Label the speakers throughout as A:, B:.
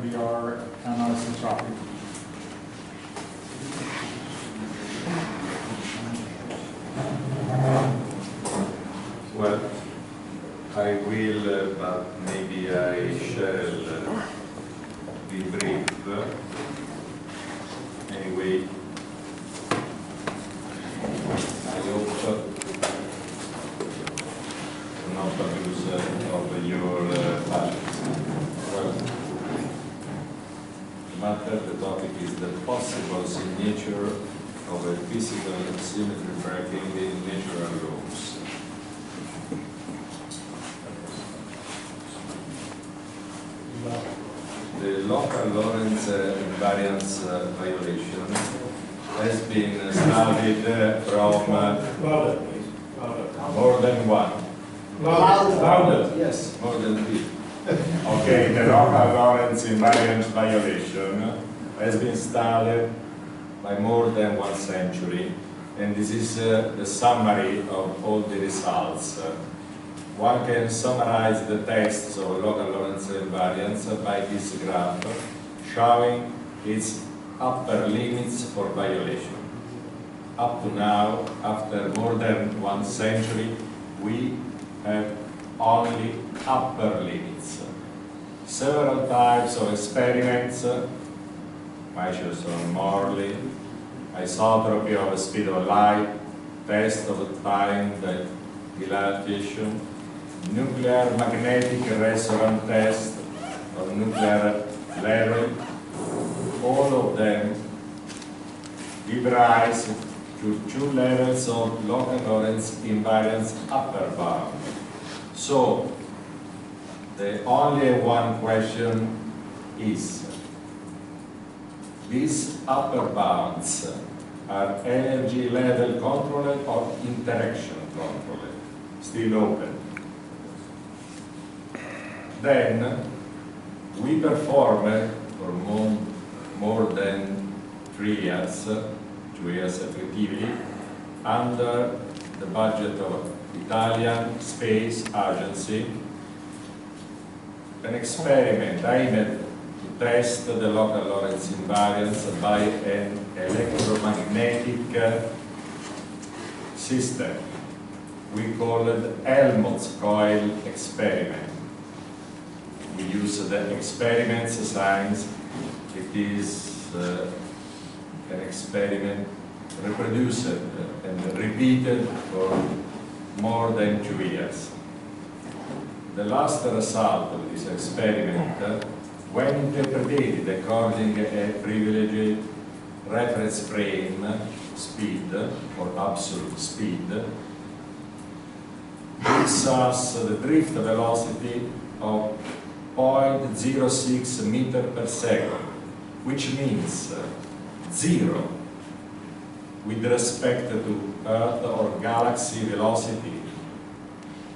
A: Vigier Anisotropy.
B: Well, I will, but maybe I shall be brief. Anyway, I hope not abuse of your patience. Well, the topic is the possible signature of a physical symmetry breaking in natural laws. The local Lorentz Invariance violation has been studied from more than one.
C: Louder.
B: Yes, more than three.
D: Okay, the local Lorentz Invariance violation has been studied by more than 1 century, and this is the summary of all the results. One can summarize the tests of local Lorentz invariance by this graph, showing its upper limits for violation. Up to now, after more than 1 century, we have only upper limits. Several types of experiments, measures of Morley, isotropy of the speed of light, test of time dilatation, nuclear magnetic resonance test of nuclear level, all of them give rise to 2 levels of local Lorentz invariance upper bound. So, the only one question is, these upper bounds are energy level controlled or interaction controlled? Still open. Then we performed for more than 3 years, 2 years effectively, under the budget of Italian Space Agency, an experiment aimed to test the local Lorentz invariance by an electromagnetic system. We call it Helmholtz coil experiment. We use the experiment signs. It is an experiment reproduced and repeated for more than 2 years. The last result of this experiment, when interpreted according to a privileged reference frame speed or absolute speed, gives us the drift velocity of 0.06 meter per second, which means 0 with respect to Earth or galaxy velocity.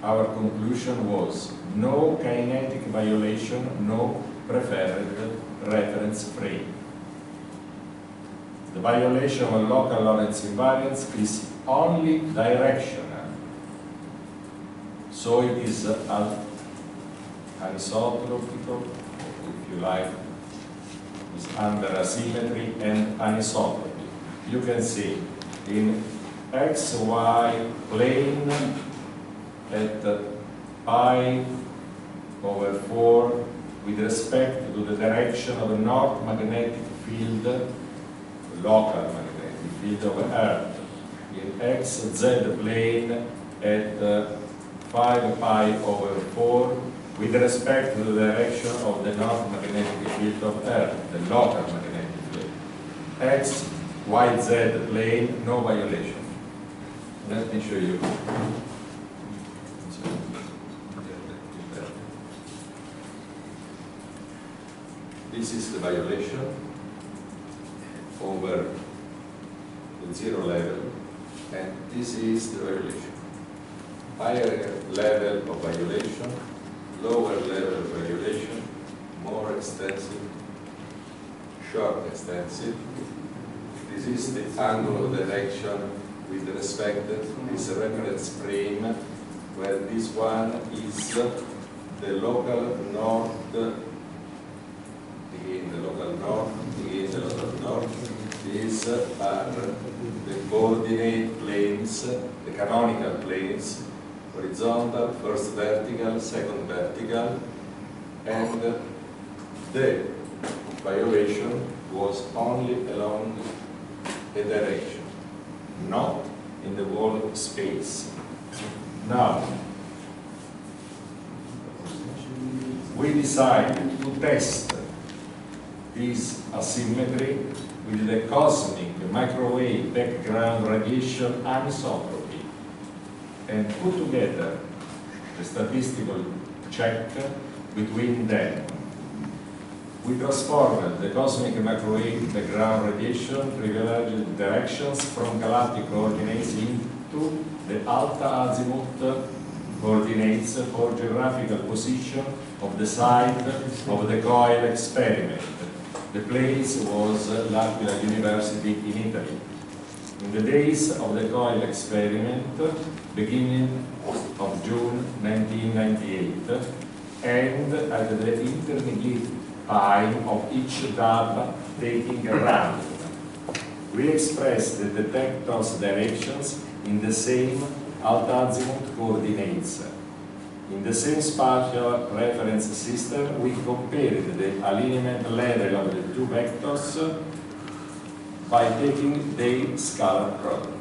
D: Our conclusion was no kinetic violation, no preferred reference frame. The violation of local Lorentz invariance is only directional. So it is anisotropical, if you like, is under asymmetry and anisotropy. You can see in XY plane at pi over 4 with respect to the direction of the north magnetic field, the local magnetic field of Earth. In XZ plane at 5 pi over 4 with respect to the direction of the north magnetic field of Earth, the local magnetic field. X, Y, Z plane, no violation. Let me show you. This is the violation over the 0 level, and this is the violation. Higher level of violation, lower level of violation, more extensive, short extensive. This is the angular direction with respect to this reference frame, where this one is the local north are the coordinate planes, the canonical planes, horizontal, first vertical, second vertical, and the violation was only along a direction, not in the whole space. Now, we decided to test this asymmetry with the cosmic microwave background radiation anisotropy and put together the statistical check between them. We transformed the cosmic microwave background radiation privileged directions from galactic coordinates into the alpha azimuth coordinates for geographical position of the site of the coil experiment. The place was L'Aquila University in Italy. In the days of the coil experiment, beginning of June 1998, and at the intermediate time of each dub taking a run, we expressed the detector's directions in the same alt-azimuth coordinates. In the same spatial reference system, we compared the alignment level of the two vectors by taking their scalar product.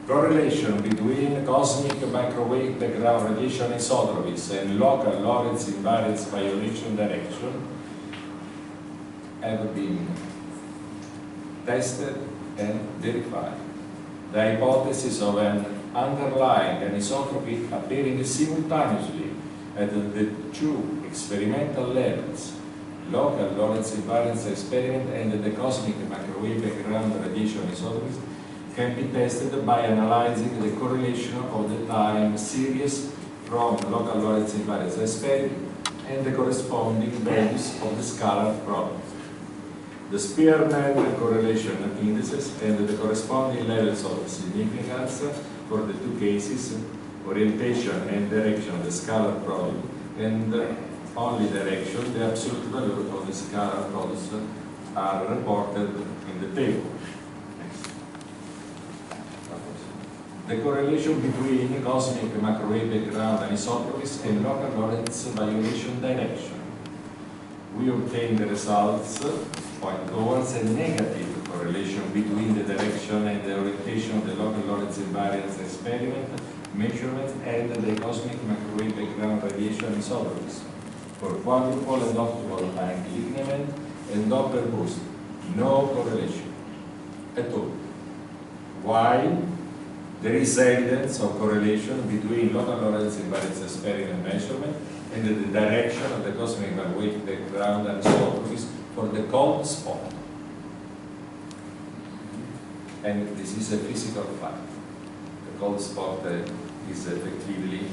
D: Correlation between cosmic microwave background radiation isotropies and local Lorentz invariance violation direction have been tested and verified. The hypothesis of an underlying anisotropy appearing simultaneously at the two experimental levels, local Lorentz invariance experiment and the cosmic microwave background radiation isotropies, can be tested by analyzing the correlation of the time series from local Lorentz invariance experiment and the corresponding values of the scalar product. The Spearman correlation indices and the corresponding levels of significance for the two cases, orientation and direction of the scalar product, and only direction, the absolute value of the scalar products are reported in the table. Next. The correlation between cosmic microwave background anisotropies and local Lorentz violation direction. We obtained the results point towards a negative correlation between the direction and the orientation of the local Lorentz invariance experiment, measurement, and the cosmic microwave background radiation isotropies for quadruple and octuple alignment and Doppler boost. No correlation at all. While there is evidence of correlation between local Lorentz invariance experiment measurement and the direction of the cosmic microwave background anisotropies for the cold spot. And this is a physical fact. The cold spot is effectively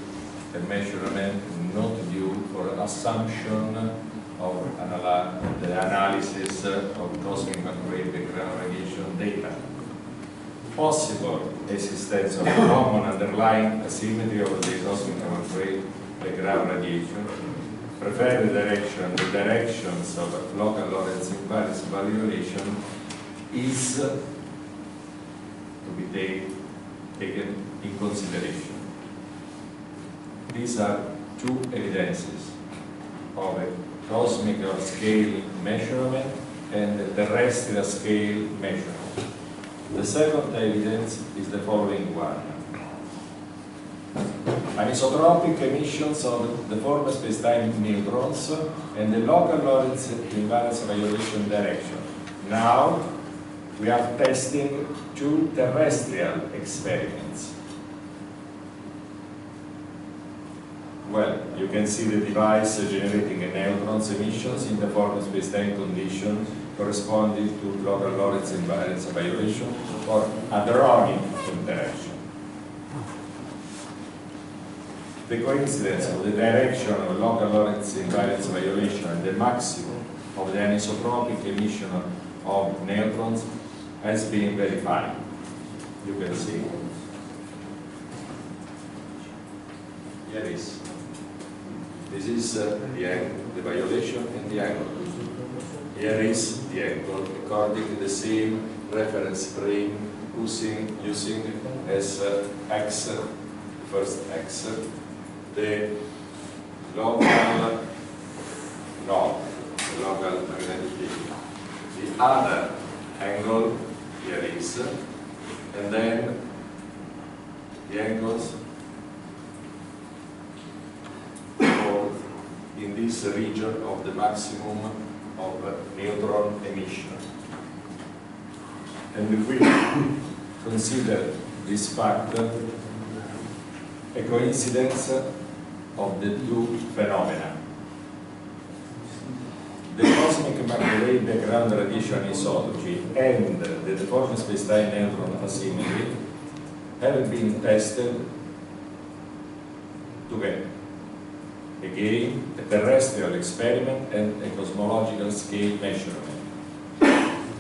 D: a measurement not due for assumption of the analysis of cosmic microwave background radiation data. Possible existence of a common underlying asymmetry of the cosmic microwave background radiation. Preferred direction, the directions of local Lorentz invariance violation is to be taken in consideration. These are two evidences of a cosmic scale measurement and a terrestrial scale measurement. The second evidence is the following one. Anisotropic emissions of the form spacetime neutrons and the local Lorentz invariance violation direction. Now we are testing two terrestrial experiments. Well, you can see the device generating a neutrons emissions in the form spacetime condition corresponding to local Lorentz invariance violation or hadronic interaction. The coincidence of the direction of local Lorentz invariance violation and the maximum of the anisotropic emission of neutrons has been verified. You can see. Here is This is the violation and the angle. Here is the angle according to the same reference frame using as x, first x, the local north, the local magnetic field. The other angle here is, and then the angles in this region of the maximum of neutron emission. And if we consider this fact a coincidence of the two phenomena. The cosmic microwave background radiation anisotropy and the deformed spacetime neutron asymmetry have been tested together. Again, a terrestrial experiment and a cosmological scale measurement.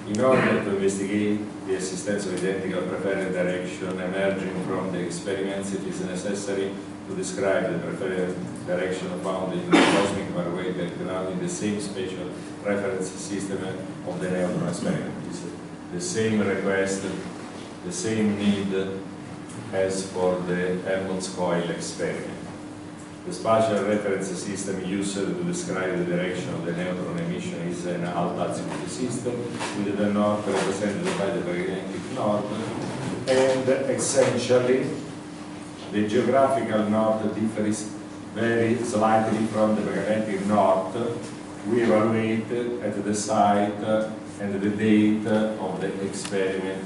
D: In order to investigate the existence of identical preferred direction emerging from the experiments, it is necessary to describe the preferred direction found in the cosmic microwave background in the same spatial reference system of the neutron experiment. It's the same request, the same need as for the Helmholtz coil experiment. The spatial reference system used to describe the direction of the neutron emission is an alt-azimuth system with the north represented by the magnetic north, and essentially the geographical north differs very slightly from the magnetic north. We evaluate at the site and the date of the experiment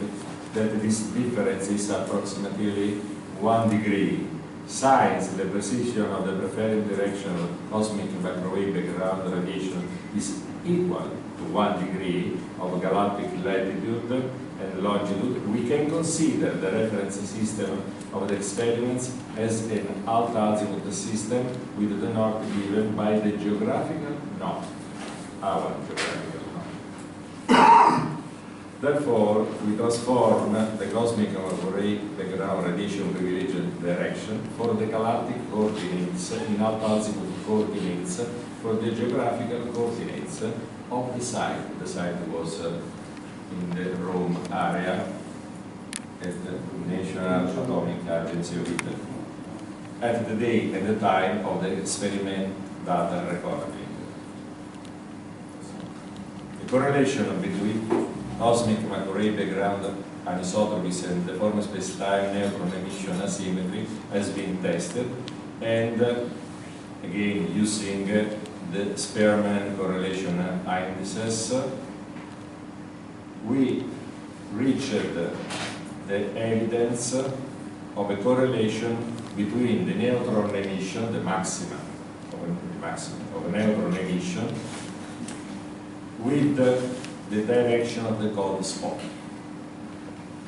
D: that this difference is approximately 1 degree. Since the precision of the preferred direction of cosmic microwave background radiation is equal to 1 degree of galactic latitude and longitude, we can consider the reference system of the experiments as an alt-azimuth system with the north given by the geographical north, our geographical north. Therefore, we transform the cosmic microwave background radiation privileged direction for the galactic coordinates in alt-azimuth coordinates for the geographical coordinates of the site. The site was in the Rome area at the National Atomic Agency of Italy at the date and the time of the experiment data recording. The correlation between cosmic microwave background anisotropies and deformed spacetime neutron emission asymmetry has been tested, and again using the Spearman correlation indices, we reached the evidence of a correlation between the neutron emission, the maximum of neutron emission, with the direction of the cold spot.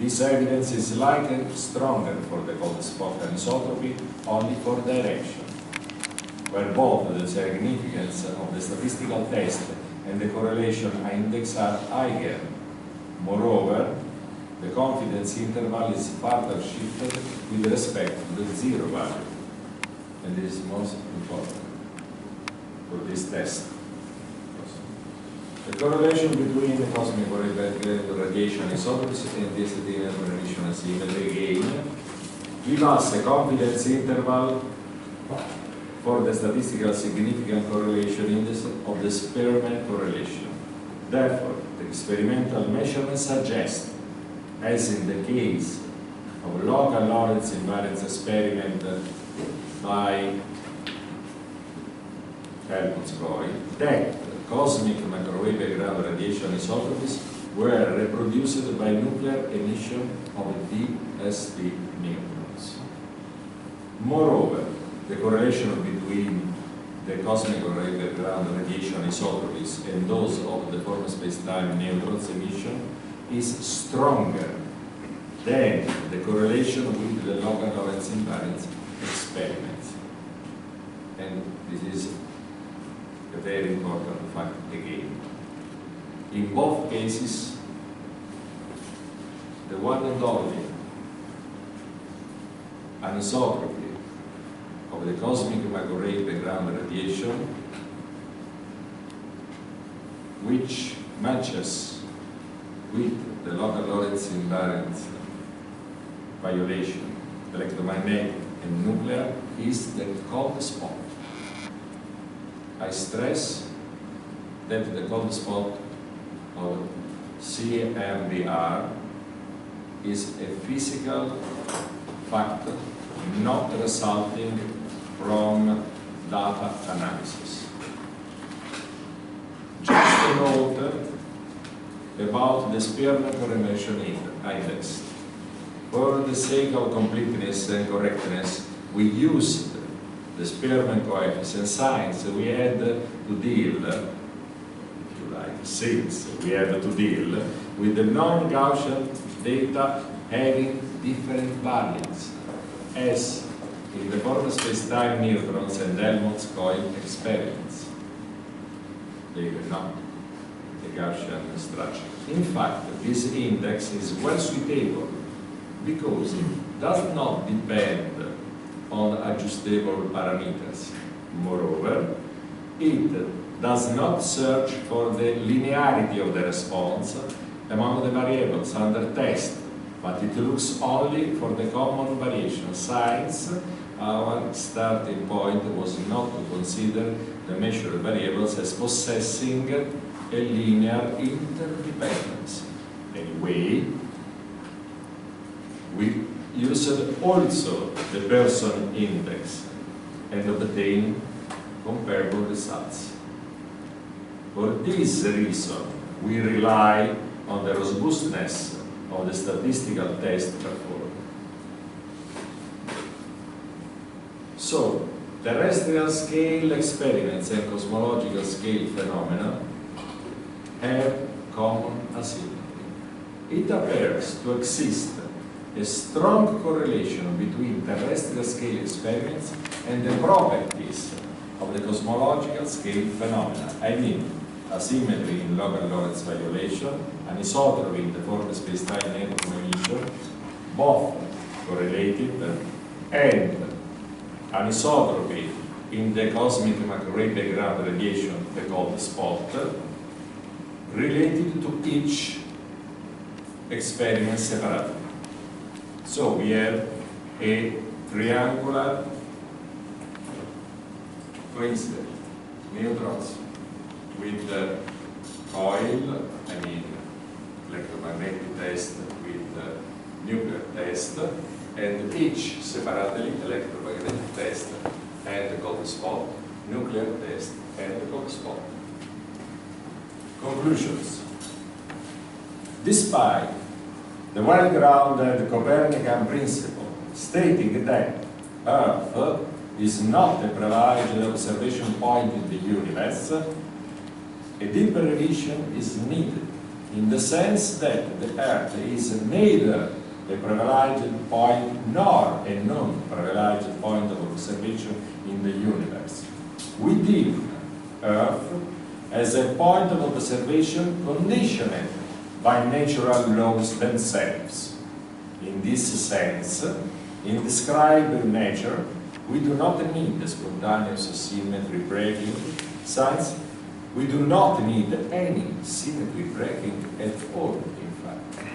D: This evidence is slightly stronger for the cold spot anisotropy, only for direction, where both the significance of the statistical test and the correlation index are higher. Moreover, the confidence interval is further shifted with respect to the zero value, and this is most important for this test. The correlation between the cosmic radiation isotopies and the neutron emission asymmetry again give us a confidence interval for the statistical significant correlation index of the Spearman correlation. Therefore, the experimental measurements suggest, as in the case of local Lorentz Invariance experiment by Helmholtz coil, that cosmic microwave background radiation isotopies were reproduced by nuclear emission of DST neutrons. Moreover, the correlation between the cosmic microwave background radiation isotopies and those of the deformed spacetime neutrons emission is stronger than the correlation with the local Lorentz invariance experiments. And this is a very important fact again. In both cases, the one and only anisotropy of
B: of the cosmic microwave background radiation, which matches with the local Lorentz Invariance violation, electromagnetic and nuclear, is the cold spot. I stress that the cold spot of Cmbr is a physical factor not resulting from data analysis. Just a note about the Spearman correlation index. For the sake of completeness and correctness, we used the Spearman coefficient since we had to deal, if you like, since we had to deal with the non-Gaussian data having different values, as in the form space-time neutrons and Helmholtz coil experiments. They were not the Gaussian structure. In fact, this index is well suitable because it does not depend on adjustable parameters. Moreover, it does not search for the linearity of the response among the variables under test, but it looks only for the common variation. Since our starting point was not to consider the measured variables as possessing a linear interdependence. Anyway, we used also the Pearson index and obtained comparable results. For this reason, we rely on the robustness of the statistical test performed. So, terrestrial scale experiments and cosmological scale phenomena have common asymmetry. It appears to exist a strong correlation between terrestrial scale experiments and the properties of the cosmological scale phenomena. I mean, asymmetry in local Lorentz violation, anisotropy in the form space-time network emission, both correlated, and anisotropy in the cosmic microwave background radiation, the cold spot, related to each experiment separately. So we have a triangular coincidence, neutrons with the coil, I mean electromagnetic test with the nuclear test, and each separately electromagnetic test and the cold spot, nuclear test and the cold spot. Conclusions. Despite the well-grounded Copernican principle stating that Earth is not a privileged observation point in the universe, a deeper revision is needed in the sense that the Earth is neither a privileged point nor a non-privileged point of observation in the universe. We deem Earth as a point of observation conditioned by natural laws themselves. In this sense, in describing nature, we do not need the spontaneous symmetry breaking, since we do not need any symmetry breaking at all, in fact.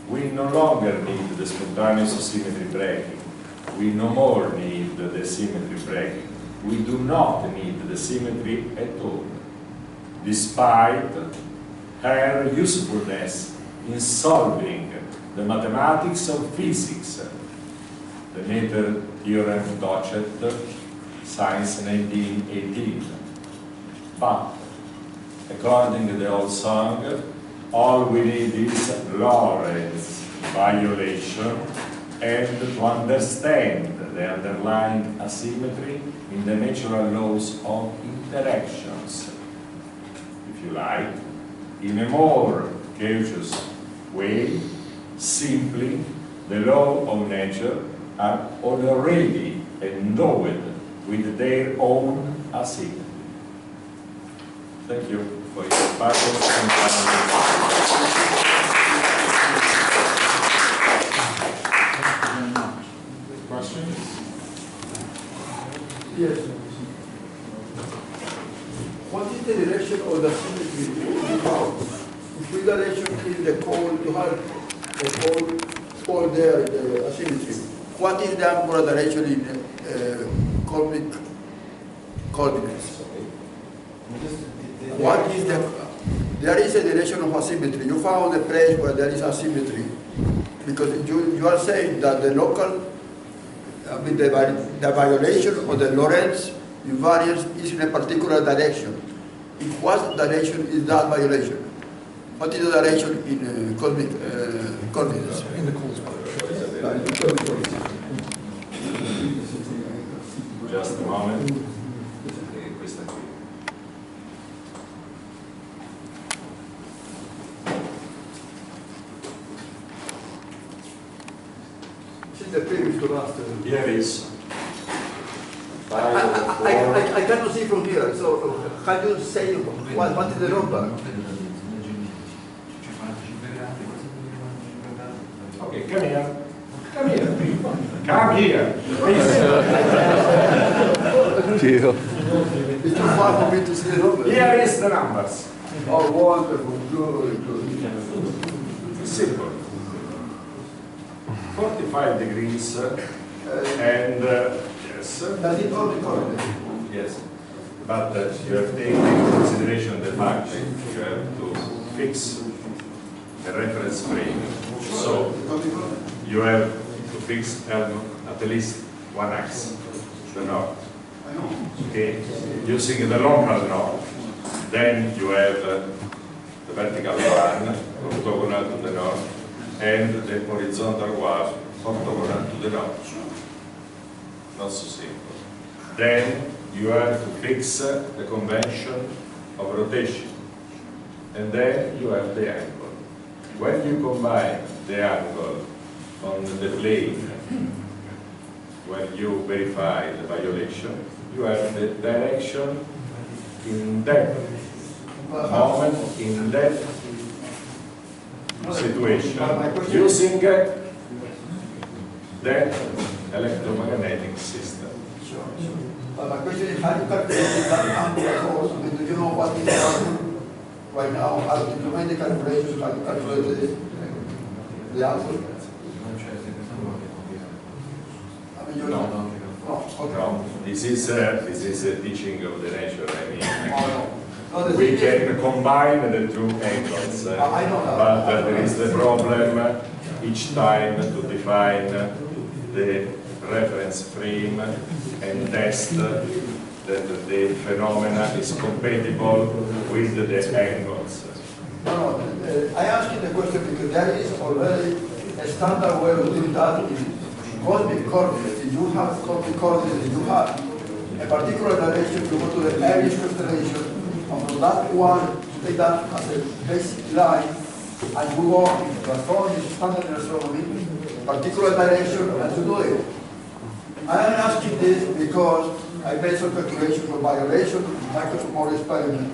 B: We no longer need the spontaneous symmetry breaking. We no more need the symmetry breaking. We do not need the symmetry at all, despite her usefulness in solving the mathematics of physics. The Noether theorem Dochet, Science 1918. But, according to the old song, all we need is Lorentz violation and to understand the underlying asymmetry in the natural laws of interactions. If you like, in a more cautious way, simply the law of nature are already endowed with their own asymmetry. Thank you for your patience and
A: Thank you very much.
E: Yes. What is the direction of the symmetry you found? If the direction is the pole, you have the pole there, the asymmetry. What is the angular direction in cosmic coordinates? What is there is a direction of asymmetry. You found a place where there is asymmetry. Because you are saying that the local, the violation of the Lorentz Invariance is in a particular direction. In what direction is that violation? What is the direction in cosmic coordinates? In the
D: Just a moment. Questa qui.
E: This is the previous to last.
D: Here is
E: I cannot see from here, so can you say what is the number?
D: okay, come here. Come here. Come here.
E: It's too far for me to see the number.
D: Here is the numbers.
E: Oh, wonderful, good.
D: It's simple. 45 degrees and yes.
E: Does it all record?
D: Yes. But you have to take into consideration the fact that you have to fix a reference frame. So you have to fix at least one axis, the north.
E: I know.
D: Okay, using the local north. Then you have the vertical one orthogonal to the north and the horizontal one orthogonal to the north. Not so simple. Then you have to fix the convention of rotation. And then you have the angle. When you combine the angle on the plane, when you verify the violation, you have the direction in that moment, in that situation, using that electromagnetic system.
E: Sure. But my question is, how do you calculate that angle also? Do you know what is the angle right now? How do you make the calculations? How do you calculate the angle? I mean, you know.
D: No, this is a teaching of the nature. I mean,
E: No,
D: we can combine the two angles,
E: I know that.
D: but there is the problem each time to define the reference frame and test that the phenomena is compatible with the angles.
E: No, I ask you the question because there is already a standard way of doing that in cosmic coordinates. If you have cosmic coordinates, you have a particular direction, you go to the Aries constellation, and from that one, you take that as a basic line, and you go in the astronomy, standard in astronomy, particular direction, and you do it. I am asking this because I made some calculations for violation of the microscopic experiment,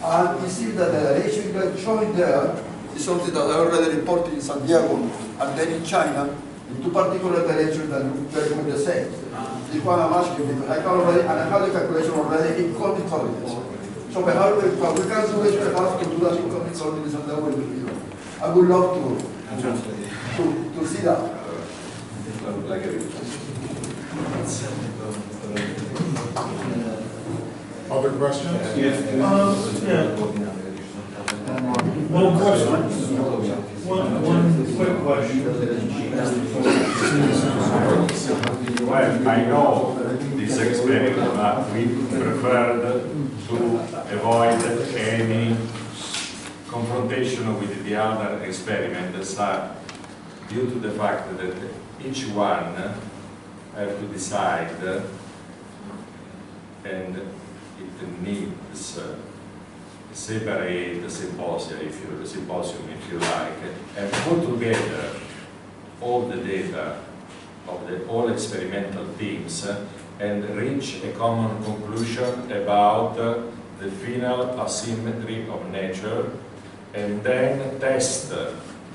E: and it seems that the direction you are showing there is something that I already reported in San Diego, and then in China, in two particular directions that look very much the same. This is what I'm asking because I can already, and I have the calculation already in cosmic coordinates. So perhaps what we can do is perhaps to do that in cosmic coordinates, and that will be, you know, I would love to see that.
C: Other questions?
F: Yeah. One question. One quick question.
D: Well, I know this experiment, but we preferred to avoid any confrontation with the other experiments due to the fact that each one have to decide and it needs a separate symposium if you like, and put together all the data of all experimental teams and reach a common conclusion about the final asymmetry of nature, and then test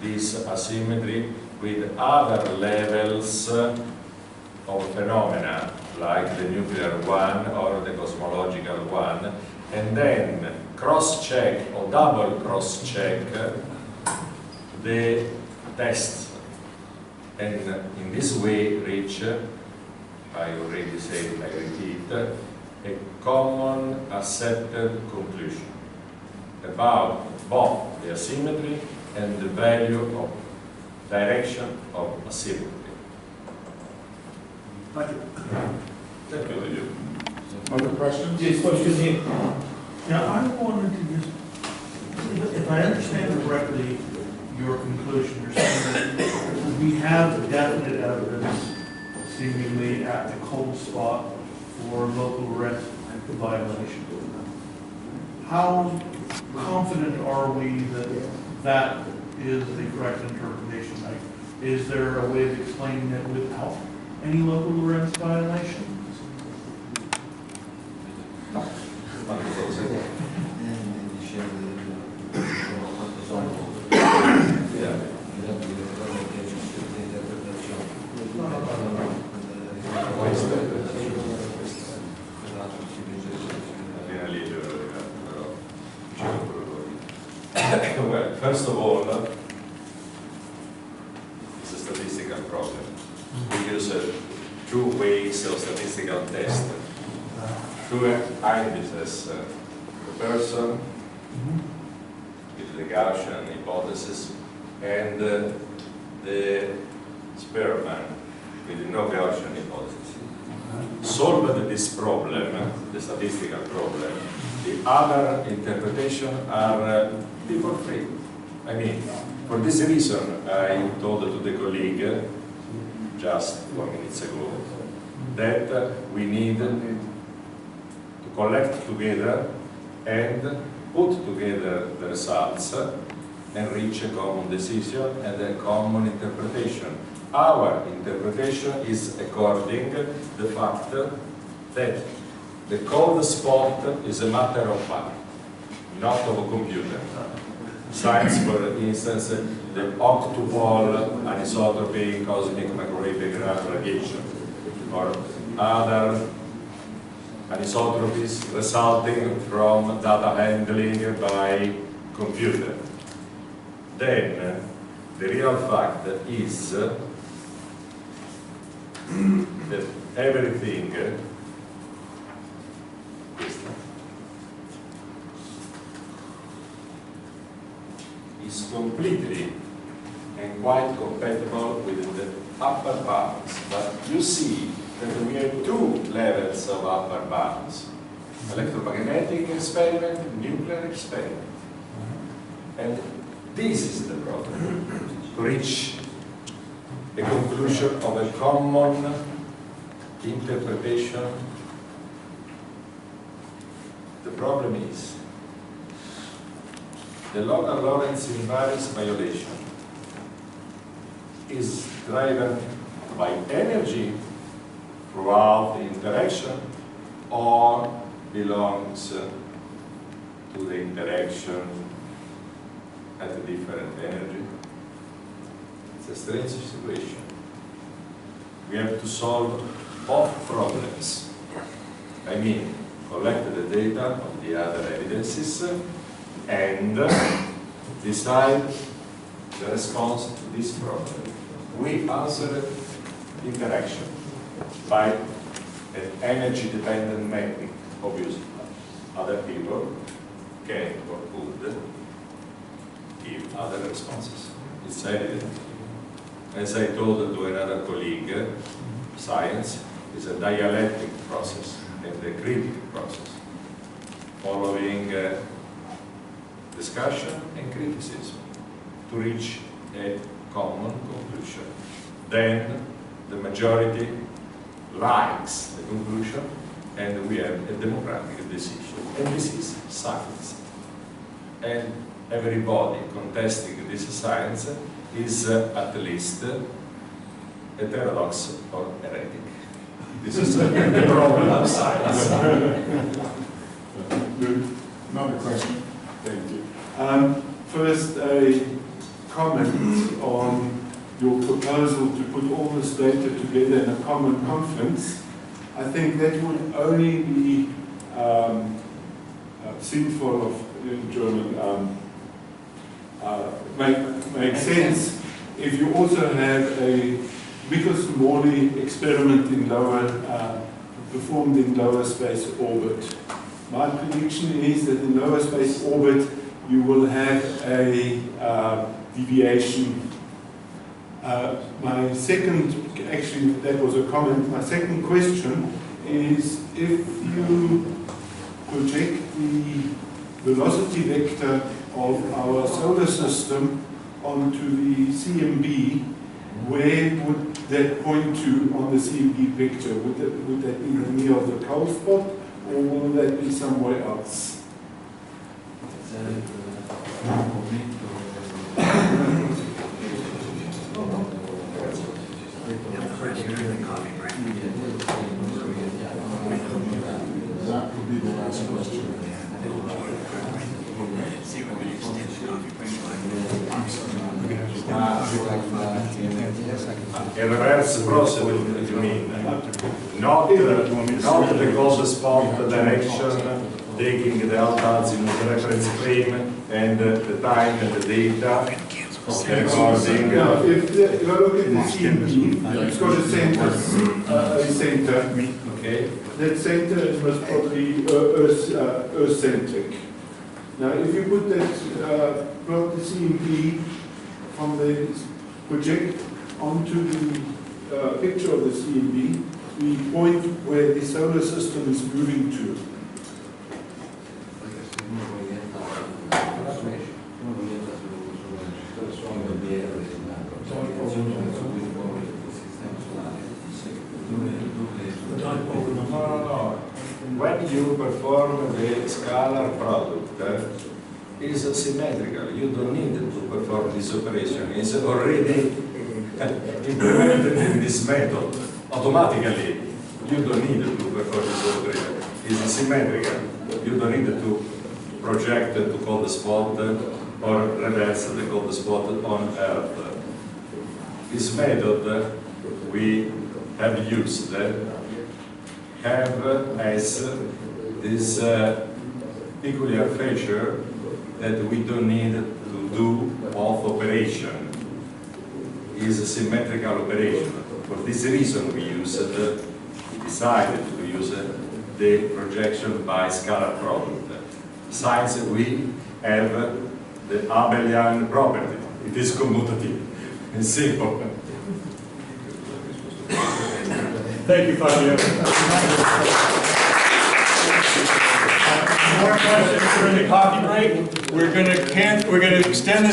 D: this asymmetry with other levels of phenomena
B: like the nuclear one or the cosmological one, and then cross-check or double cross-check the tests, and in this way reach, I already said, I repeat, a common accepted conclusion about both the asymmetry and the value of direction of asymmetry.
E: Thank you.
B: Thank you.
A: Other questions?
F: Yes, question here. Now, I wanted to just, if I understand correctly, your conclusion, you're saying that we have definite evidence, seemingly at the cold spot, for local arrest violation. How confident are we that that is the correct interpretation? Like, is there a way of explaining it without any local arrest violation?
B: Well, first of all, it's a statistical problem. We use two ways of statistical test. Two indices, the person with the Gaussian hypothesis and the Spearman with no Gaussian hypothesis. Solved this problem, the statistical problem, the other interpretation are people free. I mean, for this reason, I told to the colleague just 4 minutes ago that we need to collect together and put together the results and reach a common decision and a common interpretation. Our interpretation is according to the fact that the cold spot is a matter of fact, not of a computer. Science, for instance, the octupole anisotropy, cosmic microwave background radiation, or other anisotropies resulting from data handling by computer. Then, the real fact is that everything is completely and quite compatible with the upper bounds. But you see that we have two levels of upper bounds: electromagnetic experiment, nuclear experiment. And this is the problem, to reach a conclusion of a common interpretation. The problem is the local Lorentz Invariance violation is driven by energy throughout the interaction or belongs to the interaction at a different energy. It's a strange situation. We have to solve both problems. I mean, collect the data of the other evidences and decide the response to this problem. We answered interaction by an energy-dependent method, obviously. Other people can or could give other responses. It's evident. As I told to another colleague, science is a dialectic process and a critical process, following discussion and criticism to reach a common conclusion. Then the majority likes the conclusion and we have a democratic decision. And this is science. And everybody contesting this science is at least heterodox or heretic. This is the problem of science.
A: Another question.
G: Thank you. First, a comment on your proposal to put all this data together in a common conference. I think that would only be sinful of in German. Make sense if you also have a bigger Smalley experiment in performed in lower space orbit. My prediction is that in lower space orbit you will have a deviation. My second, actually that was a comment, my second question is if you project the velocity vector of our solar system onto the CMB, where would that point to on the CMB picture? Would that be near the cold spot, or will that be somewhere else?
A: That would be the last question.
D: A reverse process, you mean? Not the cold spot direction, taking the alt-azimuth reference frame and the time and the data. Okay, according.
G: Now, if you look at the CMB, it's got a center.
D: Okay.
G: That center is most probably Earth-centric. Now, if you put that plot the CMB from the project onto the picture of the CMB, we point where the solar system is moving to.
D: No. When you perform the scalar product, it's symmetrical. You don't need to perform this operation. It's already implemented in this method. Automatically, you don't need to perform this operation. It's symmetrical. You don't need to project to cold spot or reverse the cold spot on Earth. This method we have used have as this peculiar feature that we don't need to do both operation. It's a symmetrical operation. For this reason we decided to use the projection by scalar product. Besides, we have the Abelian property. It is commutative. It's simple.
C: Thank you, Fabio. More questions during the coffee break. We're going to extend this